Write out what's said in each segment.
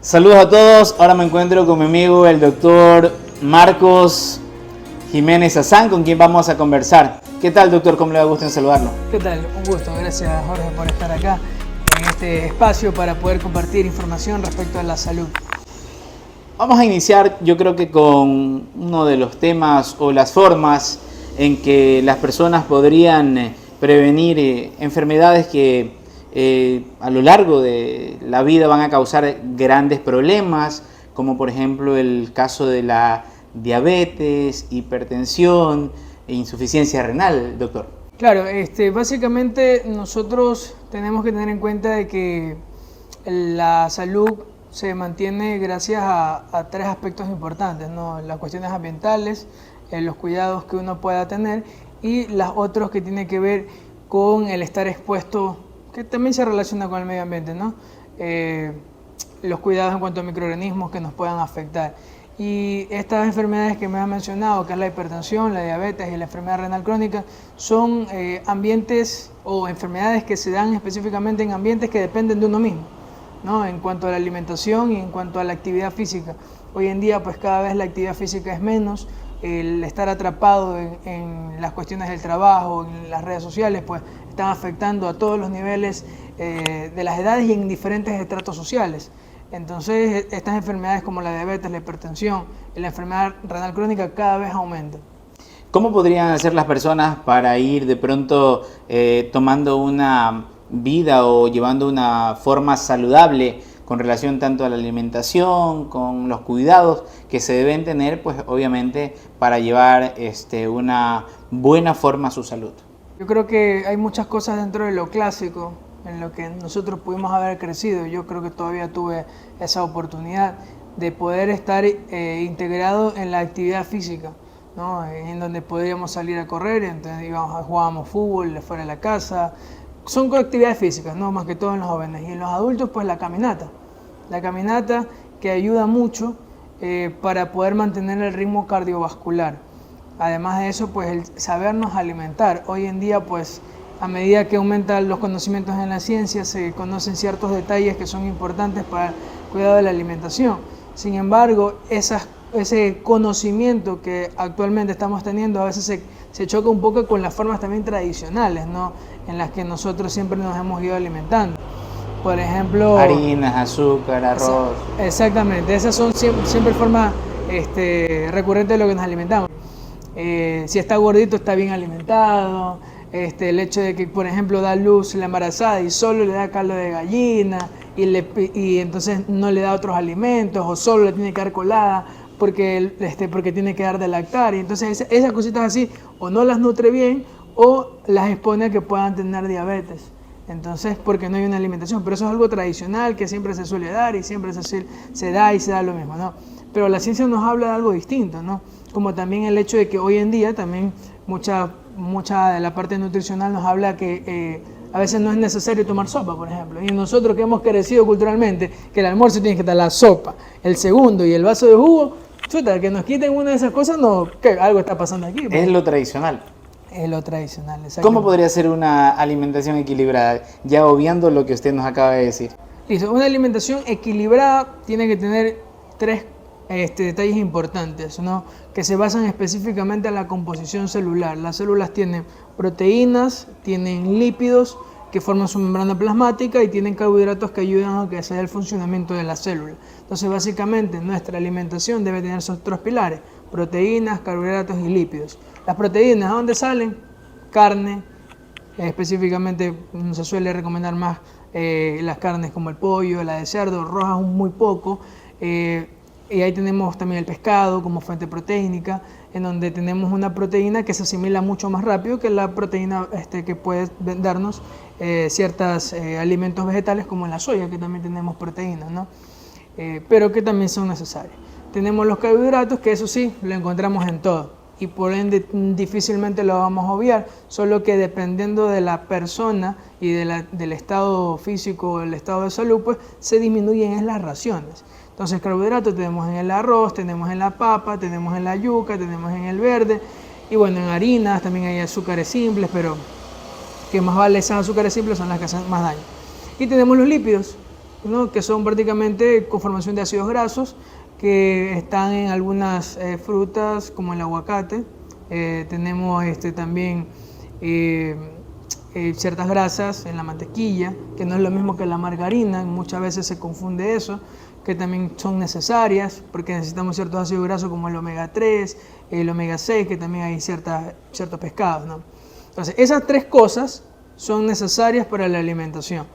Saludos a todos, ahora me encuentro con mi amigo el doctor Marcos Jiménez Azán, con quien vamos a conversar. ¿Qué tal, doctor? ¿Cómo le va? Gusto en saludarlo. ¿Qué tal? Un gusto, gracias Jorge por estar acá en este espacio para poder compartir información respecto a la salud. Vamos a iniciar, yo creo que con uno de los temas o las formas en que las personas podrían prevenir enfermedades que a lo largo de la vida van a causar grandes problemas, como por ejemplo el caso de la diabetes, hipertensión e insuficiencia renal, doctor. Claro, básicamente nosotros tenemos que tener en cuenta de que la salud se mantiene gracias a tres aspectos importantes, ¿no? Las cuestiones ambientales, los cuidados que uno pueda tener y las otros que tienen que ver con el estar expuesto, que también se relaciona con el medio ambiente, ¿no? Los cuidados en cuanto a microorganismos que nos puedan afectar. Y estas enfermedades que me han mencionado, que es la hipertensión, la diabetes y la enfermedad renal crónica, son ambientes o enfermedades que se dan específicamente en ambientes que dependen de uno mismo, ¿no? En cuanto a la alimentación y en cuanto a la actividad física. Hoy en día pues cada vez la actividad física es menos, el estar atrapado en las cuestiones del trabajo, en las redes sociales, pues están afectando a todos los niveles de las edades y en diferentes estratos sociales. Entonces estas enfermedades como la diabetes, la hipertensión y la enfermedad renal crónica cada vez aumentan. ¿Cómo podrían hacer las personas para ir de pronto tomando una vida o llevando una forma saludable con relación tanto a la alimentación, con los cuidados que se deben tener, pues obviamente para llevar una buena forma a su salud? Yo creo que hay muchas cosas dentro de lo clásico en lo que nosotros pudimos haber crecido. Yo creo que todavía tuve esa oportunidad de poder estar integrado en la actividad física, ¿no? En donde podríamos salir a correr, entonces jugábamos fútbol fuera de la casa. Son actividades físicas, ¿no? Más que todo en los jóvenes. Y en los adultos, pues la caminata. La caminata que ayuda mucho para poder mantener el ritmo cardiovascular. Además de eso, pues el sabernos alimentar. Hoy en día, pues a medida que aumentan los conocimientos en la ciencia, se conocen ciertos detalles que son importantes para el cuidado de la alimentación. Sin embargo, ese conocimiento que actualmente estamos teniendo a veces se choca un poco con las formas también tradicionales, ¿no? En las que nosotros siempre nos hemos ido alimentando. Por ejemplo, harinas, azúcar, arroz. Exactamente, esas son siempre formas recurrentes de lo que nos alimentamos. Si está gordito, está bien alimentado. El hecho de que, por ejemplo, da luz la embarazada y solo le da caldo de gallina y entonces no le da otros alimentos o solo le tiene que dar colada porque tiene que dar de lactar. Y entonces esas cositas así o no las nutre bien o las expone a que puedan tener diabetes. Entonces, porque no hay una alimentación. Pero eso es algo tradicional que siempre se suele dar y siempre se da lo mismo, ¿no? Pero la ciencia nos habla de algo distinto, ¿no? Como también el hecho de que hoy en día también mucha de la parte nutricional nos habla que a veces no es necesario tomar sopa, por ejemplo. Y nosotros que hemos crecido culturalmente, que el almuerzo tiene que estar la sopa, el segundo y el vaso de jugo, chuta, que nos quiten una de esas cosas, no, que algo está pasando aquí. Es lo tradicional. Es lo tradicional, exactamente. ¿Cómo podría ser una alimentación equilibrada? Ya obviando lo que usted nos acaba de decir. Listo, una alimentación equilibrada tiene que tener tres detalles importantes, ¿no? Que se basan específicamente en la composición celular. Las células tienen proteínas, tienen lípidos que forman su membrana plasmática y tienen carbohidratos que ayudan a que se dé el funcionamiento de la célula. Entonces, básicamente, nuestra alimentación debe tener esos tres pilares: proteínas, carbohidratos y lípidos. Las proteínas, ¿a dónde salen? Carne, específicamente se suele recomendar más las carnes como el pollo, la de cerdo, rojas muy poco. Y ahí tenemos también el pescado como fuente proteínica, en donde tenemos una proteína que se asimila mucho más rápido que la proteína que puede darnos ciertos alimentos vegetales como la soya, que también tenemos proteínas, ¿no? Pero que también son necesarias. Tenemos los carbohidratos, que eso sí, lo encontramos en todo y por ende difícilmente lo vamos a obviar, solo que dependiendo de la persona y del estado físico o el estado de salud, pues se disminuyen las raciones. Entonces carbohidratos tenemos en el arroz, tenemos en la papa, tenemos en la yuca, tenemos en el verde y bueno, en harinas también hay azúcares simples, pero que más vale esas azúcares simples son las que hacen más daño. Y tenemos los lípidos, ¿no? Que son prácticamente conformación de ácidos grasos que están en algunas frutas como el aguacate. Tenemos también ciertas grasas en la mantequilla, que no es lo mismo que la margarina, muchas veces se confunde eso, que también son necesarias porque necesitamos ciertos ácidos grasos como el omega 3, el omega 6, que también hay ciertos pescados, ¿no? Entonces, esas tres cosas son necesarias para la alimentación.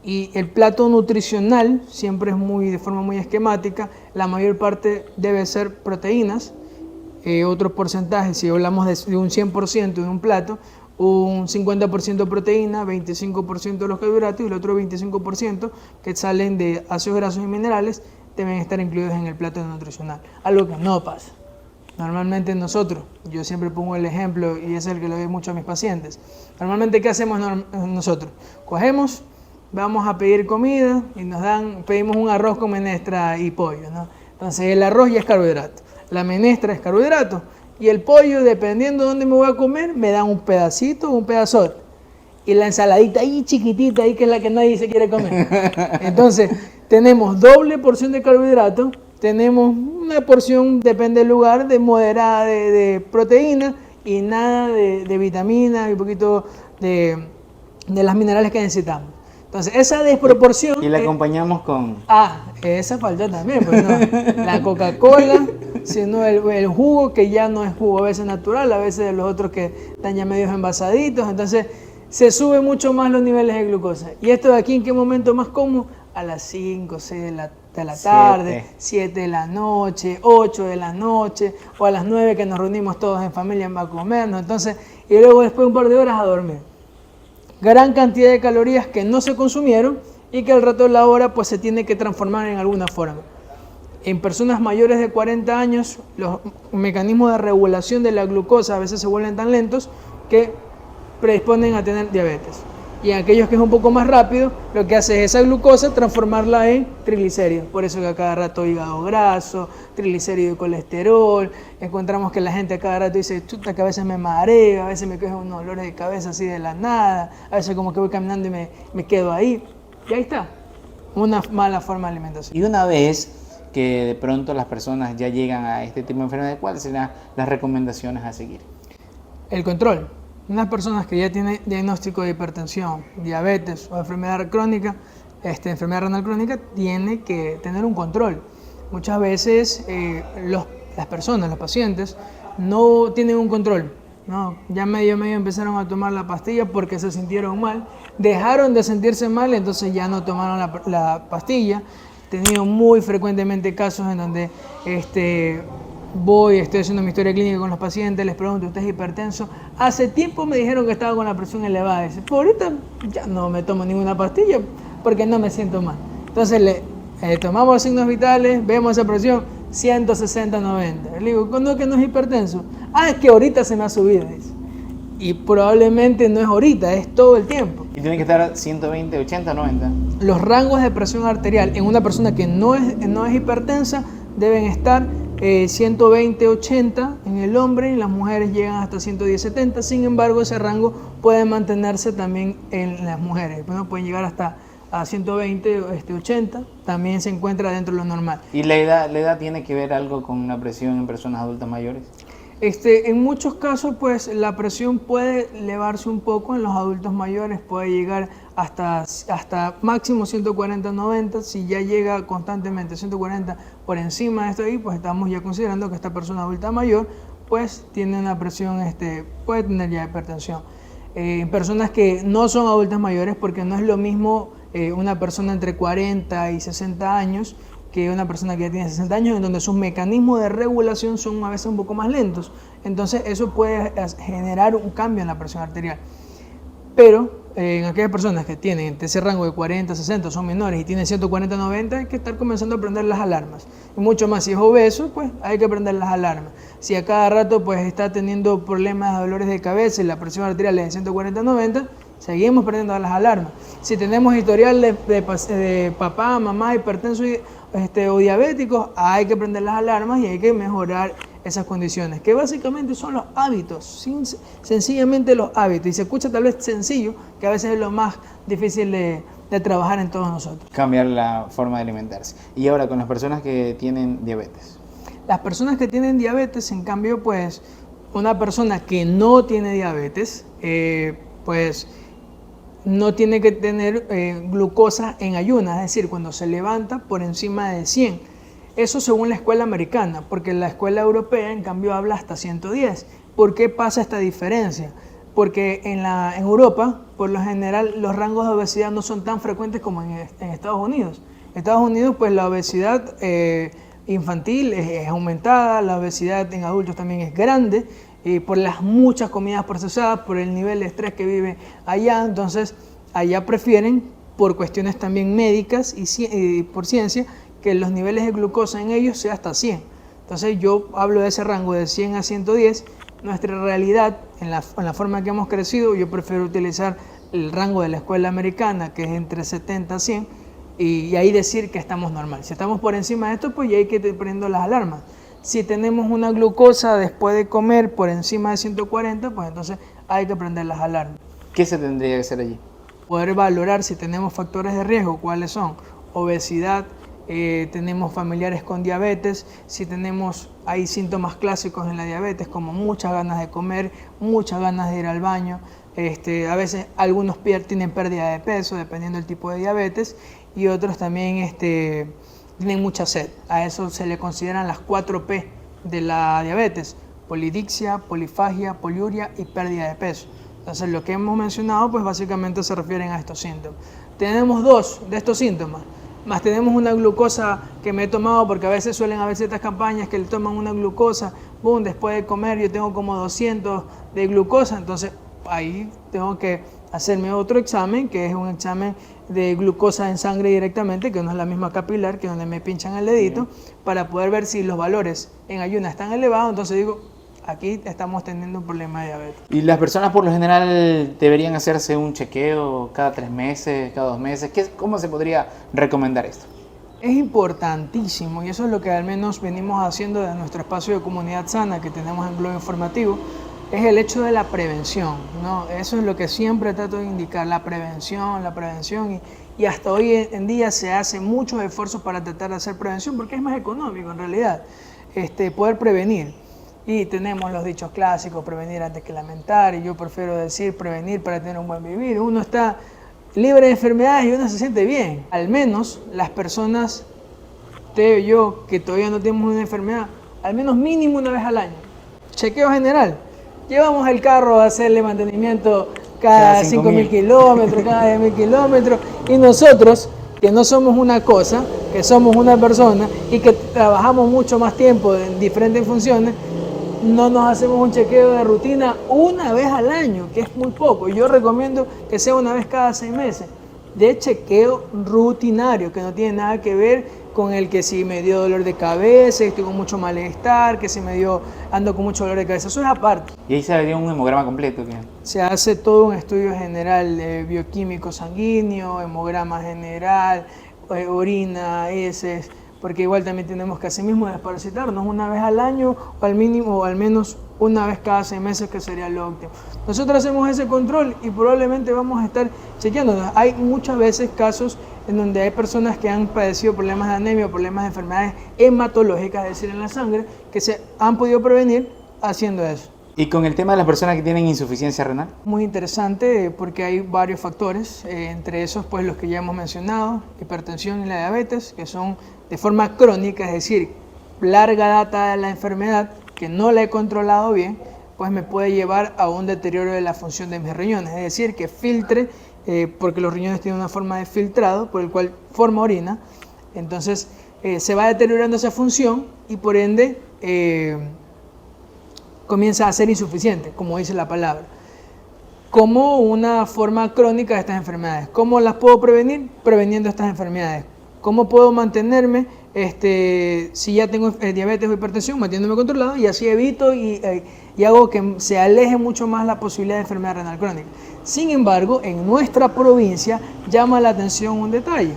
Y el plato nutricional siempre es de forma muy esquemática. La mayor parte debe ser proteínas, otros porcentajes, si hablamos de un 100% de un plato, un 50% proteína, 25% de los carbohidratos y el otro 25% que salen de ácidos grasos y minerales deben estar incluidos en el plato nutricional. Algo que no pasa. Normalmente nosotros, yo siempre pongo el ejemplo y es el que le doy mucho a mis pacientes. Normalmente, ¿qué hacemos nosotros? Cogemos, vamos a pedir comida y pedimos un arroz con menestra y pollo, ¿no? Entonces el arroz ya es carbohidrato, la menestra es carbohidrato y el pollo, dependiendo de dónde me voy a comer, me dan un pedacito o un pedazote. Y la ensaladita ahí chiquitita, ahí que es la que nadie se quiere comer. Entonces tenemos doble porción de carbohidrato, tenemos una porción, depende del lugar, de moderada de proteína y nada de vitaminas y un poquito de las minerales que necesitamos. Entonces, esa desproporción... Y la acompañamos con... esa falta también, pues no. La Coca-Cola, sino el jugo, que ya no es jugo a veces natural, a veces de los otros que están ya medios envasaditos. Entonces, se sube mucho más los niveles de glucosa. ¿Y esto de aquí en qué momento más común? A las 5, 6 de la tarde, 7 de la noche, 8 de la noche, o a las 9 que nos reunimos todos en familia a comernos. Entonces, y luego después un par de horas a dormir. Gran cantidad de calorías que no se consumieron y que al rato de la hora pues se tiene que transformar en alguna forma. En personas mayores de 40 años, los mecanismos de regulación de la glucosa a veces se vuelven tan lentos que predisponen a tener diabetes. Y en aquellos que es un poco más rápido, lo que hace es esa glucosa transformarla en triglicéridos. Por eso que a cada rato hígado graso, triglicéridos y colesterol. Encontramos que la gente a cada rato dice, chuta, que a veces me mareo, a veces me coge unos dolores de cabeza así de la nada, a veces como que voy caminando y me quedo ahí. Y ahí está, una mala forma de alimentación. Y una vez que de pronto las personas ya llegan a este tipo de enfermedades, ¿cuáles serán las recomendaciones a seguir? El control. Unas personas que ya tienen diagnóstico de hipertensión, diabetes o enfermedad crónica, enfermedad renal crónica, tiene que tener un control. Muchas veces las personas, los pacientes, no tienen un control, ¿no? Ya medio empezaron a tomar la pastilla porque se sintieron mal, dejaron de sentirse mal, entonces ya no tomaron la pastilla. He tenido muy frecuentemente casos en donde estoy haciendo mi historia clínica con los pacientes, les pregunto, ¿usted es hipertenso? Hace tiempo me dijeron que estaba con la presión elevada. Dice, pues ahorita ya no me tomo ninguna pastilla porque no me siento mal. Entonces le tomamos los signos vitales, vemos esa presión, 160/90. Le digo, ¿cuándo es que no es hipertenso? Es que ahorita se me ha subido, dice. Y probablemente no es ahorita, es todo el tiempo. ¿Y tiene que estar 120, 80, 90? Los rangos de presión arterial en una persona que no es hipertensa deben estar 120-80 en el hombre y las mujeres llegan hasta 110-70. Sin embargo, ese rango puede mantenerse también en las mujeres. Bueno, pueden llegar hasta a 120-80, también se encuentra dentro de lo normal. ¿Y la edad tiene que ver algo con la presión en personas adultas mayores? En muchos casos, pues la presión puede elevarse un poco en los adultos mayores, puede llegar hasta máximo 140-90. Si ya llega constantemente 140 por encima de esto ahí, pues estamos ya considerando que esta persona adulta mayor pues tiene una presión, puede tener ya hipertensión. Personas que no son adultas mayores, porque no es lo mismo una persona entre 40 y 60 años que una persona que ya tiene 60 años, en donde sus mecanismos de regulación son a veces un poco más lentos. Entonces eso puede generar un cambio en la presión arterial. Pero en aquellas personas que tienen ese rango de 40, 60, son menores y tienen 140, 90, hay que estar comenzando a prender las alarmas. Y mucho más, si es obeso, pues hay que prender las alarmas. Si a cada rato pues está teniendo problemas de dolores de cabeza y la presión arterial es de 140, 90, seguimos prendiendo las alarmas. Si tenemos historial de papá, mamá, hipertenso o diabéticos, hay que prender las alarmas y hay que mejorar esas condiciones, que básicamente son los hábitos, sencillamente los hábitos. Y se escucha tal vez sencillo, que a veces es lo más difícil de de trabajar en todos nosotros. Cambiar la forma de alimentarse. Y ahora con las personas que tienen diabetes. Las personas que tienen diabetes, en cambio, pues una persona que no tiene diabetes, pues no tiene que tener glucosa en ayunas, es decir, cuando se levanta por encima de 100. Eso según la escuela americana, porque la escuela europea en cambio habla hasta 110. ¿Por qué pasa esta diferencia? Porque en Europa, por lo general, los rangos de obesidad no son tan frecuentes como en Estados Unidos. En Estados Unidos, pues la obesidad infantil es aumentada, la obesidad en adultos también es grande, por las muchas comidas procesadas, por el nivel de estrés que vive allá. Entonces, allá prefieren, por cuestiones también médicas y por ciencia, que los niveles de glucosa en ellos sea hasta 100. Entonces, yo hablo de ese rango de 100 a 110. Nuestra realidad, en la forma que hemos crecido, yo prefiero utilizar el rango de la escuela americana, que es entre 70 a 100, y ahí decir que estamos normal. Si estamos por encima de esto, pues ya hay que ir poniendo las alarmas. Si tenemos una glucosa después de comer por encima de 140, pues entonces hay que prender las alarmas. ¿Qué se tendría que hacer allí? Poder valorar si tenemos factores de riesgo, cuáles son: obesidad, tenemos familiares con diabetes, si hay síntomas clásicos en la diabetes como muchas ganas de comer, muchas ganas de ir al baño, a veces algunos tienen pérdida de peso dependiendo del tipo de diabetes, y otros también tienen mucha sed. A eso se le consideran las 4P de la diabetes: polidixia, polifagia, poliuria y pérdida de peso. Entonces, lo que hemos mencionado pues básicamente se refieren a estos síntomas. Tenemos 2 de estos síntomas, más tenemos una glucosa que me he tomado, porque a veces suelen haber ciertas campañas que le toman una glucosa, boom, después de comer yo tengo como 200 de glucosa, entonces ahí tengo que hacerme otro examen, que es un examen de glucosa en sangre directamente, que no es la misma capilar, que es donde me pinchan el dedito, para poder ver si los valores en ayunas están elevados. Entonces digo, aquí estamos teniendo un problema de diabetes. ¿Y las personas por lo general deberían hacerse un chequeo cada 3 meses, cada 2 meses? ¿Cómo se podría recomendar esto? Es importantísimo, y eso es lo que al menos venimos haciendo desde nuestro espacio de comunidad sana que tenemos en Globo Informativo, es el hecho de la prevención, ¿no? Eso es lo que siempre trato de indicar, la prevención, y hasta hoy en día se hacen muchos esfuerzos para tratar de hacer prevención, porque es más económico en realidad, poder prevenir. Y tenemos los dichos clásicos: prevenir antes que lamentar, y yo prefiero decir prevenir para tener un buen vivir. Uno está libre de enfermedades y uno se siente bien. Al menos las personas, usted y yo, que todavía no tenemos una enfermedad, al menos mínimo una vez al año. Chequeo general. Llevamos el carro a hacerle mantenimiento cada 5.000 kilómetros, cada 10.000 kilómetros, y nosotros, que no somos una cosa, que somos una persona y que trabajamos mucho más tiempo en diferentes funciones, no nos hacemos un chequeo de rutina una vez al año, que es muy poco. Yo recomiendo que sea una vez cada 6 meses, de chequeo rutinario, que no tiene nada que ver con el que si me dio dolor de cabeza, estoy con mucho malestar, que si ando con mucho dolor de cabeza. Eso es aparte. Y ahí se haría un hemograma completo, ¿qué? Se hace todo un estudio general bioquímico sanguíneo, hemograma general, orina, heces, porque igual también tenemos que asimismo desparasitarnos una vez al año, o al mínimo, o al menos una vez cada 6 meses, que sería lo óptimo. Nosotros hacemos ese control y probablemente vamos a estar chequeando. Hay muchas veces casos en donde hay personas que han padecido problemas de anemia o problemas de enfermedades hematológicas, es decir, en la sangre, que se han podido prevenir haciendo eso. ¿Y con el tema de las personas que tienen insuficiencia renal? Muy interesante, porque hay varios factores, entre esos pues los que ya hemos mencionado: hipertensión y la diabetes, que son de forma crónica, es decir, larga data de la enfermedad que no la he controlado bien, pues me puede llevar a un deterioro de la función de mis riñones, es decir, que filtre, porque los riñones tienen una forma de filtrado por el cual forma orina. Entonces se va deteriorando esa función y por ende comienza a ser insuficiente, como dice la palabra, como una forma crónica de estas enfermedades. ¿Cómo las puedo prevenir? Preveniendo estas enfermedades. ¿Cómo puedo mantenerme, si ya tengo diabetes o hipertensión, manteniéndome controlado, y así evito y hago que se aleje mucho más la posibilidad de enfermedad renal crónica? Sin embargo, en nuestra provincia llama la atención un detalle.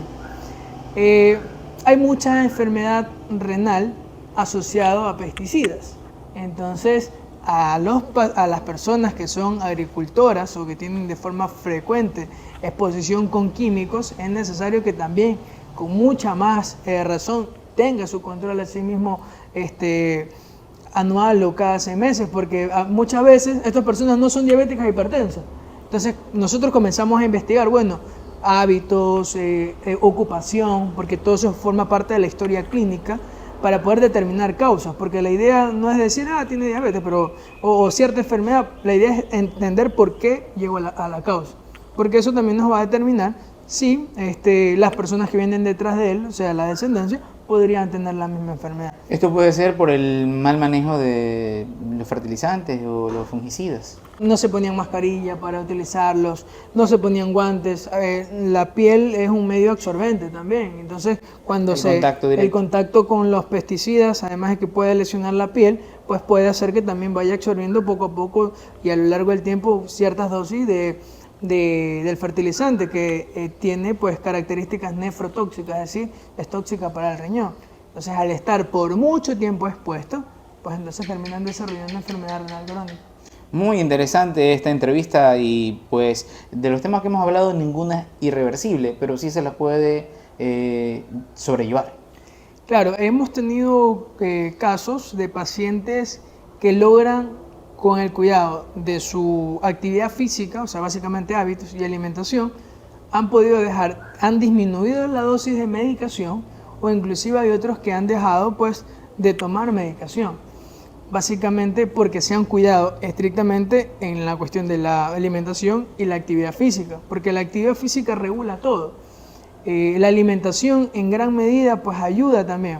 Hay mucha enfermedad renal asociada a pesticidas. Entonces, a las personas que son agricultoras o que tienen de forma frecuente exposición con químicos, es necesario que también con mucha más razón tenga su control a sí mismo anual o cada 6 meses, porque muchas veces estas personas no son diabéticas hipertensas. Entonces nosotros comenzamos a investigar, bueno, hábitos, ocupación, porque todo eso forma parte de la historia clínica para poder determinar causas, porque la idea no es decir, tiene diabetes, o cierta enfermedad, la idea es entender por qué llegó a la causa, porque eso también nos va a determinar si las personas que vienen detrás de él, o sea, la descendencia, podrían tener la misma enfermedad. Esto puede ser por el mal manejo de los fertilizantes o los fungicidas. No se ponían mascarilla para utilizarlos, no se ponían guantes. La piel es un medio absorbente también, entonces cuando el contacto con los pesticidas, además de que puede lesionar la piel, pues puede hacer que también vaya absorbiendo poco a poco y a lo largo del tiempo ciertas dosis del fertilizante que tiene pues características nefrotóxicas, es decir, es tóxica para el riñón. Entonces al estar por mucho tiempo expuesto, pues entonces terminan desarrollando enfermedad renal crónica. Muy interesante esta entrevista y pues de los temas que hemos hablado ninguna es irreversible, pero sí se las puede sobrellevar. Claro, hemos tenido casos de pacientes que logran con el cuidado de su actividad física, o sea básicamente hábitos y alimentación, han disminuido la dosis de medicación o inclusive hay otros que han dejado pues de tomar medicación. Básicamente porque se han cuidado estrictamente en la cuestión de la alimentación y la actividad física, porque la actividad física regula todo. La alimentación en gran medida pues ayuda también.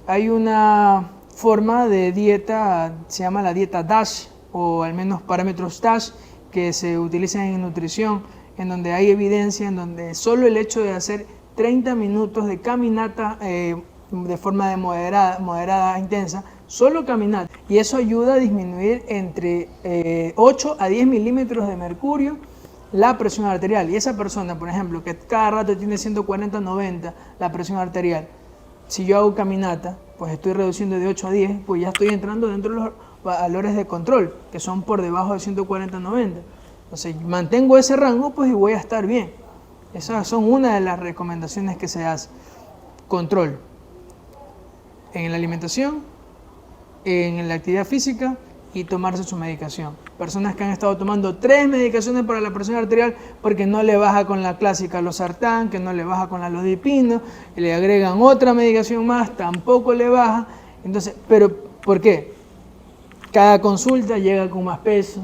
Hay una forma de dieta, se llama la dieta DASH, o al menos parámetros DASH, que se utilizan en nutrición, en donde hay evidencia, en donde solo el hecho de hacer 30 minutos de caminata de forma moderada intensa, solo caminata, y eso ayuda a disminuir entre 8 a 10 milímetros de mercurio la presión arterial. Y esa persona, por ejemplo, que cada rato tiene 140-90 la presión arterial, si yo hago caminata, pues estoy reduciendo de 8 a 10, pues ya estoy entrando dentro de los valores de control, que son por debajo de 140-90. Entonces mantengo ese rango, pues y voy a estar bien. Esas son una de las recomendaciones que se hace. Control en la alimentación, en la actividad física y tomarse su medicación. Personas que han estado tomando 3 medicaciones para la presión arterial porque no le baja con la clásica losartán, que no le baja con la lodipino, y le agregan otra medicación más, tampoco le baja. Entonces, ¿pero por qué? Cada consulta llega con más peso,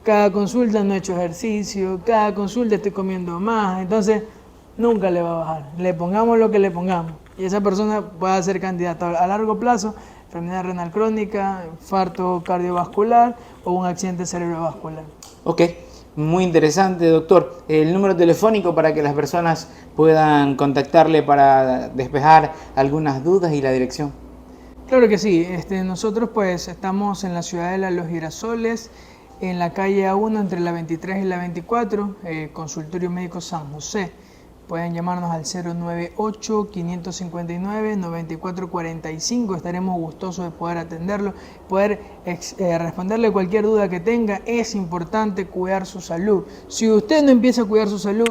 cada consulta no he hecho ejercicio, cada consulta estoy comiendo más, entonces nunca le va a bajar. Le pongamos lo que le pongamos y esa persona puede ser candidata a largo plazo, enfermedad renal crónica, infarto cardiovascular o un accidente cerebrovascular. Ok, muy interesante, doctor. El número telefónico para que las personas puedan contactarle para despejar algunas dudas y la dirección. Claro que sí, nosotros pues estamos en la Ciudadela Los Girasoles, en la calle A1 entre la 23 y la 24, Consultorio Médico San José. Pueden llamarnos al 098-559-9445, estaremos gustosos de poder atenderlo, poder responderle cualquier duda que tenga. Es importante cuidar su salud. Si usted no empieza a cuidar su salud,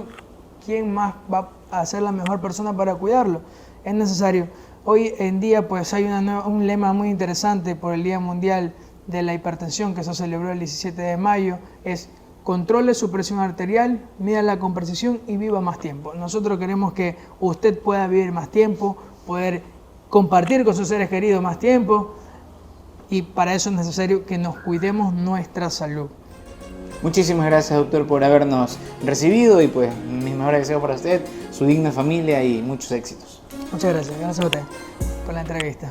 ¿quién más va a ser la mejor persona para cuidarlo? Es necesario. Hoy en día pues hay un lema muy interesante por el Día Mundial de la Hipertensión que se celebró el 17 de mayo, es controle su presión arterial, mídala con precisión y viva más tiempo. Nosotros queremos que usted pueda vivir más tiempo, poder compartir con sus seres queridos más tiempo y para eso es necesario que nos cuidemos nuestra salud. Muchísimas gracias, doctor, por habernos recibido y pues mis mejores deseos para usted, su digna familia y muchos éxitos. Muchas gracias a usted por la entrevista.